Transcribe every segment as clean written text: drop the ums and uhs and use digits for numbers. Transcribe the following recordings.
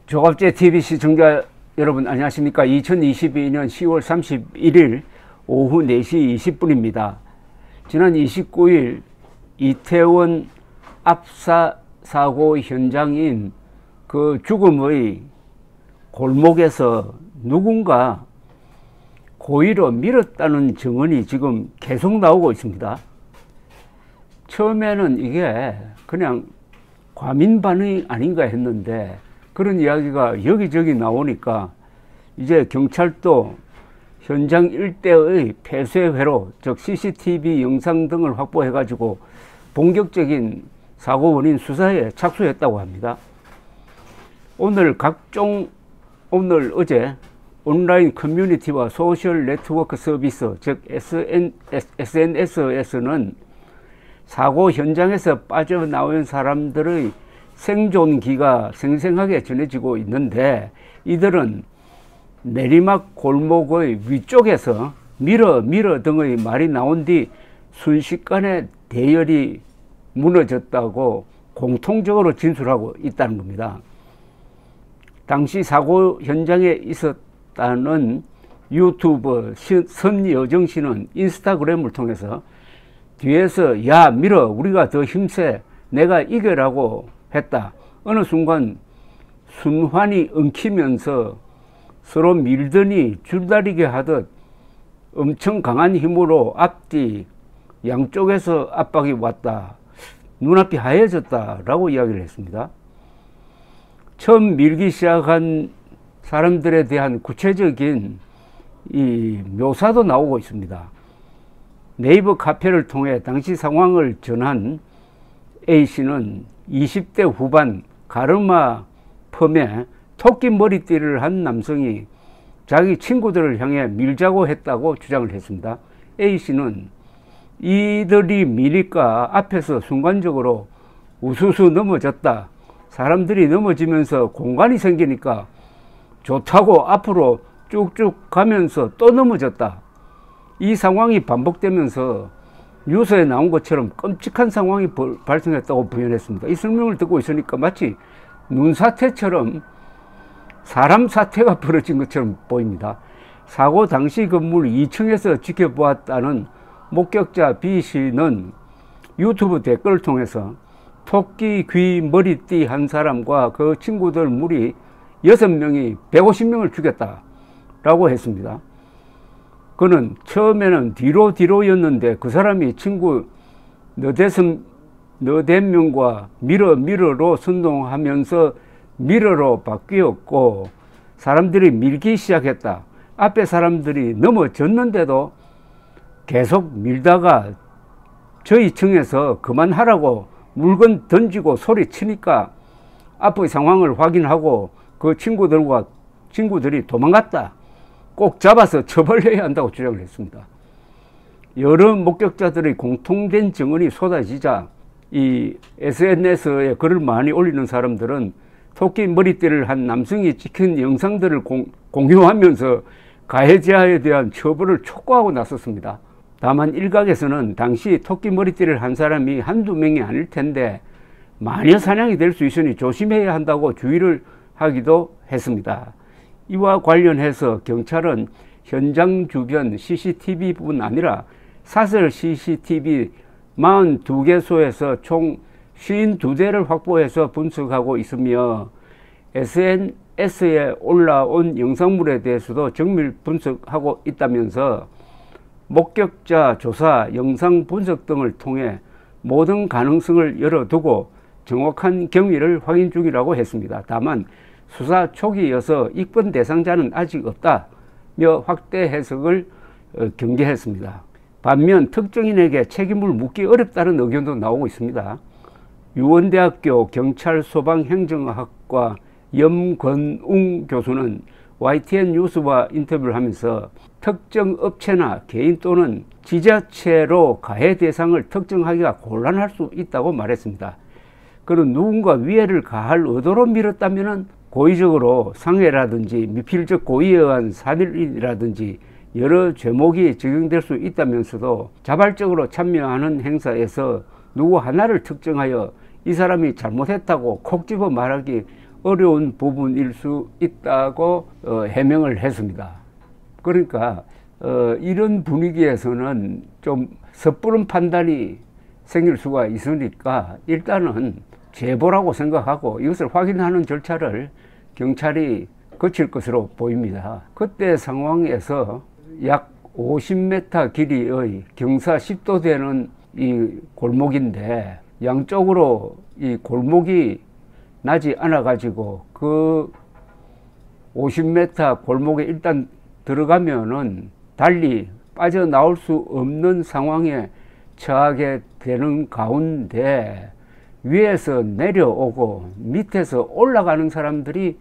조갑제 TV 시청자 여러분 안녕하십니까. 2022년 10월 31일 오후 4시 20분입니다. 지난 29일 이태원 압사 사고 현장인 그 죽음의 골목에서 누군가 고의로 밀었다는 증언이 지금 계속 나오고 있습니다. 처음에는 이게 그냥 과민 반응이 아닌가 했는데 그런 이야기가 여기저기 나오니까 이제 경찰도 현장 일대의 폐쇄회로, 즉 CCTV 영상 등을 확보해 가지고 본격적인 사고 원인 수사에 착수했다고 합니다. 어제 온라인 커뮤니티와 소셜 네트워크 서비스, 즉 SNS에서는 사고 현장에서 빠져나온 사람들의 생존기가 생생하게 전해지고 있는데, 이들은 내리막 골목의 위쪽에서 밀어 등의 말이 나온 뒤 순식간에 대열이 무너졌다고 공통적으로 진술하고 있다는 겁니다. 당시 사고 현장에 있었다는 유튜버 선여정 씨는 인스타그램을 통해서 뒤에서 야 밀어, 우리가 더 힘세, 내가 이겨라고 했다. 어느 순간 순환이 엉키면서 서로 밀더니 줄다리기 하듯 엄청 강한 힘으로 앞뒤 양쪽에서 압박이 왔다. 눈앞이 하얘졌다 라고 이야기를 했습니다. 처음 밀기 시작한 사람들에 대한 구체적인 이 묘사도 나오고 있습니다. 네이버 카페를 통해 당시 상황을 전한 A씨는 20대 후반 가르마 펌에 토끼 머리띠를 한 남성이 자기 친구들을 향해 밀자고 했다고 주장을 했습니다. A씨는 이들이 미니까 앞에서 순간적으로 우수수 넘어졌다. 사람들이 넘어지면서 공간이 생기니까 좋다고 앞으로 쭉쭉 가면서 또 넘어졌다. 이 상황이 반복되면서 뉴스에 나온 것처럼 끔찍한 상황이 발생했다고 부연했습니다. 이 설명을 듣고 있으니까 마치 눈사태처럼 사람 사태가 벌어진 것처럼 보입니다. 사고 당시 건물 2층에서 지켜보았다는 목격자 B씨는 유튜브 댓글을 통해서 토끼 귀 머리띠 한 사람과 그 친구들 무리 6명이 150명을 죽였다라고 했습니다. 그는 처음에는 뒤로였는데 그 사람이 친구 너댓 명과 밀어로 선동하면서 밀어로 바뀌었고 사람들이 밀기 시작했다. 앞에 사람들이 넘어졌는데도 계속 밀다가 저희 층에서 그만하라고 물건 던지고 소리치니까 앞의 상황을 확인하고 그 친구들이 도망갔다. 꼭 잡아서 처벌해야 한다고 주장을 했습니다. 여러 목격자들의 공통된 증언이 쏟아지자 이 SNS에 글을 많이 올리는 사람들은 토끼 머리띠를 한 남성이 찍힌 영상들을 공유하면서 가해자에 대한 처벌을 촉구하고 나섰습니다. 다만 일각에서는 당시 토끼 머리띠를 한 사람이 한두 명이 아닐 텐데 마녀 사냥이 될 수 있으니 조심해야 한다고 주의를 하기도 했습니다. 이와 관련해서 경찰은 현장 주변 CCTV뿐 아니라 사설 CCTV 42개소에서 총 52대를 확보해서 분석하고 있으며 SNS에 올라온 영상물에 대해서도 정밀 분석하고 있다면서 목격자 조사, 영상 분석 등을 통해 모든 가능성을 열어두고 정확한 경위를 확인 중이라고 했습니다. 다만 수사 초기여서 입건 대상자는 아직 없다며 확대 해석을 경계했습니다. 반면 특정인에게 책임을 묻기 어렵다는 의견도 나오고 있습니다. 유원대학교 경찰소방행정학과 염건웅 교수는 YTN 뉴스와 인터뷰를 하면서 특정 업체나 개인 또는 지자체로 가해 대상을 특정하기가 곤란할 수 있다고 말했습니다. 그는 누군가 위해를 가할 의도로 밀었다면 고의적으로 상해라든지 미필적 고의에 의한 살인이라든지 여러 죄목이 적용될 수 있다면서도 자발적으로 참여하는 행사에서 누구 하나를 특정하여 이 사람이 잘못했다고 콕 집어 말하기 어려운 부분일 수 있다고 해명을 했습니다. 그러니까 이런 분위기에서는 좀 섣부른 판단이 생길 수가 있으니까 일단은 제보라고 생각하고 이것을 확인하는 절차를 경찰이 거칠 것으로 보입니다. 그때 상황에서 약 50m 길이의 경사 10도 되는 이 골목인데 양쪽으로 이 골목이 나지 않아 가지고 그 50m 골목에 일단 들어가면은 달리 빠져나올 수 없는 상황에 처하게 되는 가운데 위에서 내려오고 밑에서 올라가는 사람들이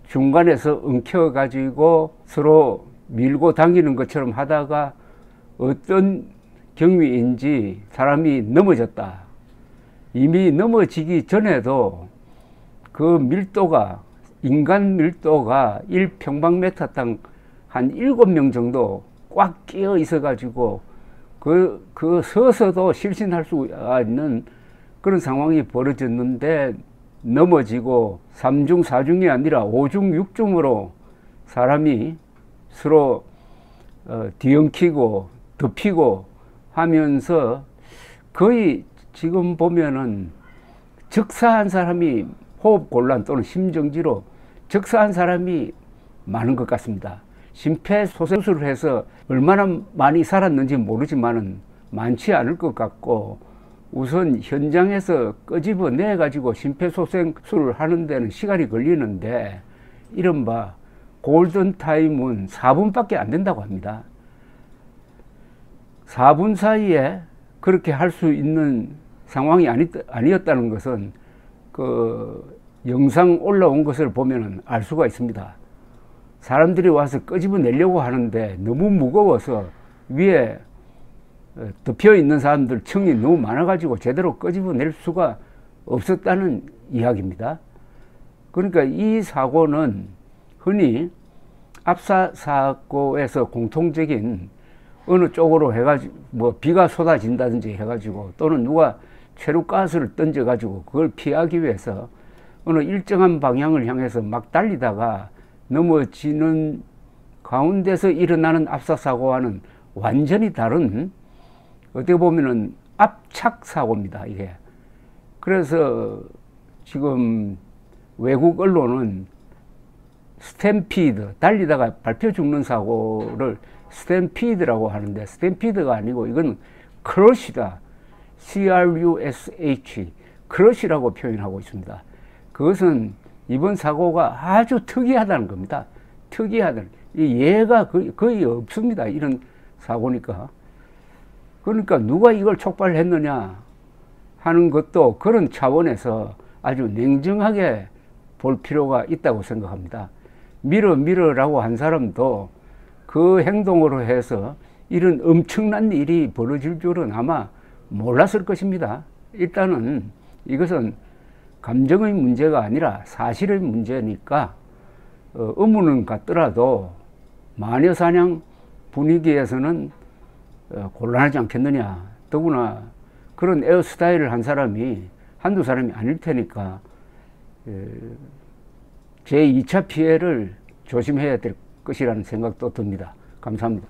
중간에서 엉켜 가지고 서로 밀고 당기는 것처럼 하다가 어떤 경위인지 사람이 넘어졌다. 이미 넘어지기 전에도 그 밀도가 인간 밀도가 1평방미터 땅 한 7명 정도 꽉 끼어 있어 가지고 그 서서도 실신할 수 있는 그런 상황이 벌어졌는데 넘어지고 3중 4중이 아니라 5중 6중으로 사람이 서로 뒤엉키고 덮이고 하면서 거의 지금 보면은 적사한 사람이 호흡곤란 또는 심정지로 적사한 사람이 많은 것 같습니다. 심폐소생술을 해서 얼마나 많이 살았는지 모르지만은 많지 않을 것 같고 우선 현장에서 끄집어내 가지고 심폐소생술을 하는 데는 시간이 걸리는데 이른바 골든타임은 4분밖에 안 된다고 합니다. 4분 사이에 그렇게 할 수 있는 상황이 아니었다는 것은 그 영상 올라온 것을 보면 알 수가 있습니다. 사람들이 와서 끄집어내려고 하는데 너무 무거워서 위에 덮여 있는 사람들 층이 너무 많아 가지고 제대로 끄집어낼 수가 없었다는 이야기입니다. 그러니까 이 사고는 흔히 압사 사고에서 공통적인 어느 쪽으로 해가지고 뭐 비가 쏟아진다든지 해가지고 또는 누가 최루가스를 던져가지고 그걸 피하기 위해서 어느 일정한 방향을 향해서 막 달리다가 넘어지는 가운데서 일어나는 압사 사고와는 완전히 다른 어떻게 보면은 압착 사고입니다, 이게. 그래서 지금 외국 언론은 스탬피드, 달리다가 밟혀 죽는 사고를 스탬피드라고 하는데 스탬피드가 아니고 이건 크러쉬다. CRUSH, 크러쉬라고 표현하고 있습니다. 그것은 이번 사고가 아주 특이하다는 겁니다. 특이하다는. 이 예가 거의 없습니다. 이런 사고니까. 그러니까 누가 이걸 촉발했느냐 하는 것도 그런 차원에서 아주 냉정하게 볼 필요가 있다고 생각합니다. 밀어라고 한 사람도 그 행동으로 해서 이런 엄청난 일이 벌어질 줄은 아마 몰랐을 것입니다. 일단은 이것은 감정의 문제가 아니라 사실의 문제니까 의문은 같더라도 마녀사냥 분위기에서는 곤란하지 않겠느냐. 더구나 그런 에어스타일을 한 사람이 한두 사람이 아닐 테니까 제2차 피해를 조심해야 될 것이라는 생각도 듭니다. 감사합니다.